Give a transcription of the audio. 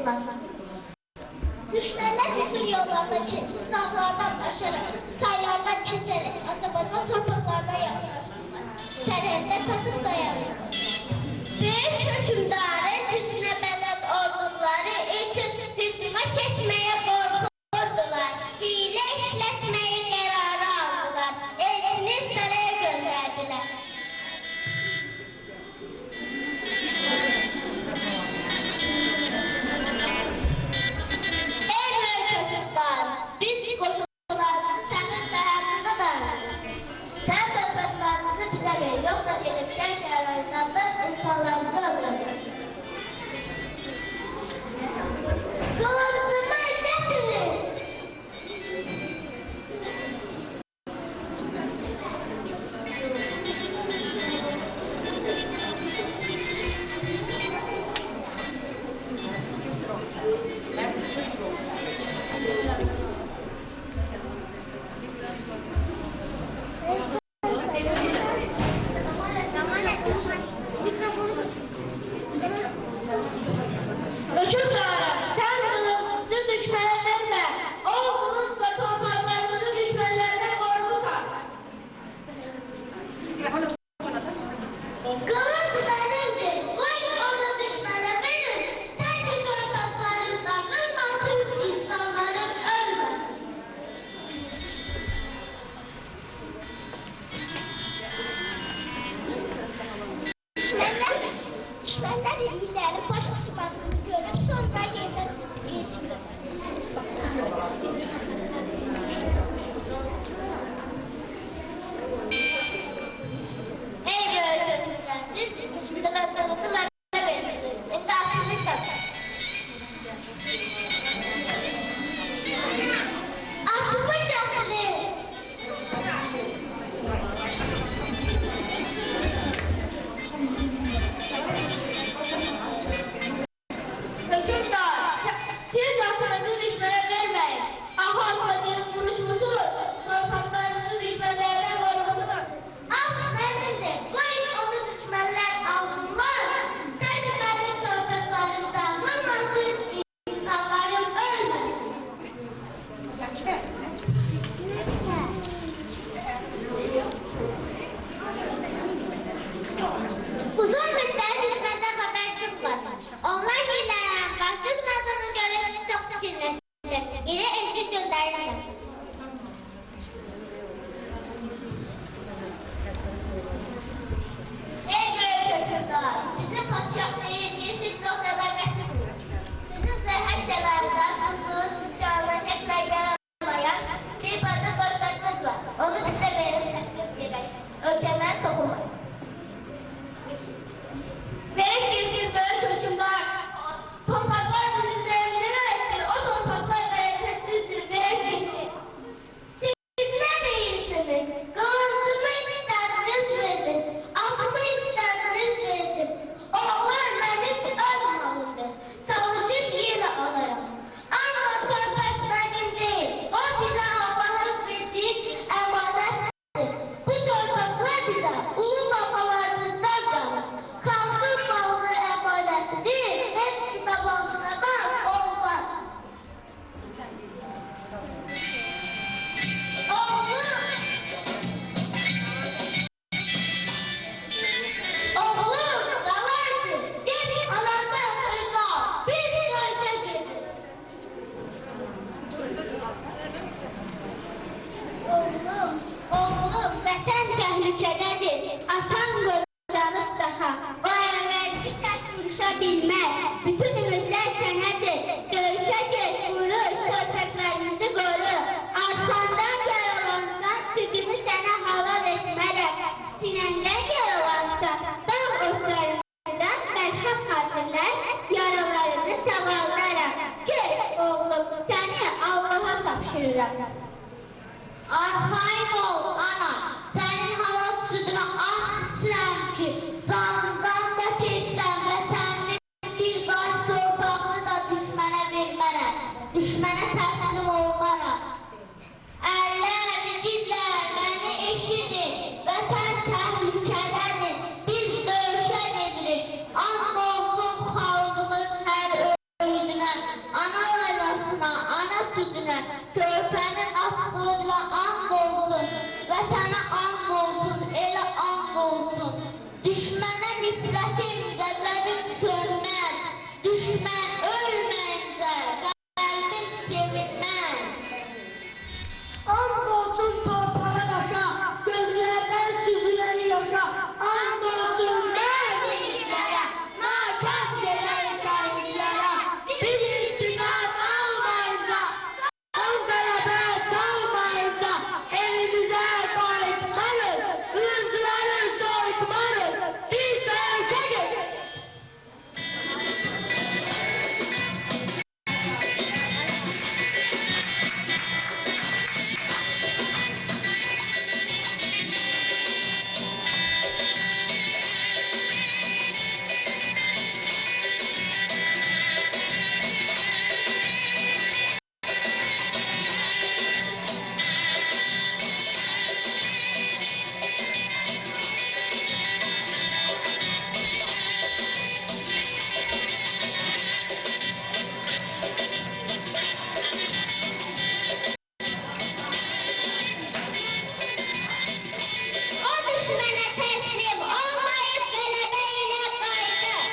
oldular. Düşmanlar uzun yollardan geçip, dağlardan aşarak, çaylardan keçerek Azərbaycan torpaqlarına yaklaştılar. Sərhəddə çatıb dayanıyor. Büyük hükümdarın gücünə bələd olduqları üçün hücuma keçməyə qorxurdular. Hiylə işlətməyi qərarı aldılar. Elçini saraya göndərdilər. Ey böyük hükümdar, biz qoşullarımızı sənin sərhədində dayanırıq. Sən torpaqlarımızı bizə ver, yoxsa gelib şəhərlərimizdə insanlarımızı öldürəcək. Qılıncımı gətirin! Hükümdarım, sen kılıncı düşmana verme. O kılıçla torpaqlarımızı düşmanlarına korkusan. Kılıç benimdir. Koy onu düşmana verin. Sen ki torpaqlarımdan kılmasın, insanlarım ölmesin. Düşmanlar iyileri baş tutmadığını görüp sonra yeniden geçmiyor. Ey böyle çocuklar, siz kılıklarınızı bana verirsiniz. Etrafınızı satın. Atımı getirin. Hükümdar, siz atınızı düşmana vermeyin. Ahlatmadığım vuruşmusunuz, torpaqlarınızı düşmanlarına koymusunuz. Alt benimdir, koyun onu düşmanlar alsınlar. Sen de benim torpaqlarımdan kılmasın, insanlarım ölmesin. Uzun müddet düşmenden haber çıkmadı. Onlar hillerden başlatmadığını görüp çok çirleşti. Yine elçi gönderdiler. Ey büyük hükümdar, sizin padişahlığın siz çok sadakatlisiniz. Sizin səhət şələrində susuz, canlı, təkrar yaramayan bir parça torpaqınız var. Onu bizə verin, təsbih edək. Ölkələr toxunmayın. Verək ki, siz böyük hükümdar, torpaqlar bizim değerimize göredir, o torpaqlar bereketsizdir, verək ki siz ne değilsiniz? Kılıncımı istədiniz verdim, atımı istədiniz verdim. Onlar benim öz malımdır, çalışıp yine alırım. Ama torpaq benim değil, o bize Allah'ın verdiği emanettir. Bu torpaqlar bize ulu babalarımızdan kalır. Kalkın malı emanetidir, hepsi babancılardan olmaz. Oğlum, zavarsın, git anandan hırda, biz görüşeceğiz. Oğlum, vətən təhlükədədir, atan qocanıb daha. O əvvəlki kaç vuruşa bilməz, bütün ümidlər sənədir. Döyüşə get, vuruş, torpaqlarımızı qoru. Arxandan yaralansan, südümü sənə halal etmərəm. Sinəndən yaralansa, dağ otlarından mərhəm hazırlar, yaralarını sağaldaram. Get, oğlum, səni Allaha tapşırıram. Arxaim ol, ana, sənin halal südünə ah içirəm ki, canından da keçsən vətənin bir qaç torpağını da düşmənə vermərəm, düşmənə təslim olmaram. Ərlər, igidlər, məni eşidin, vətən təhlükədədir, biz döyüşə gedirik, and olsun xalqımız hər öyüdünə. körpənin atdığıyla and olsun, vətənə and olsun, elə and olsun. Düşmənə nifrətim, qəzəbim sönməz, düşmən ölməyincə qəlbim sevinməz. And olsun torpağa daşa, gözlərdən süzülən yaşa, and olsun mərdinlərə, nakam gələn şahidlərə, bir intiqam almayınca, son qələbə çalmayınca, elimizə qayıtmalıyıq, qılıncları soyutmalıyıq, biz döyüşəcəyik. O düşmənə təslim olmayıb qələbə ilə qayıdır.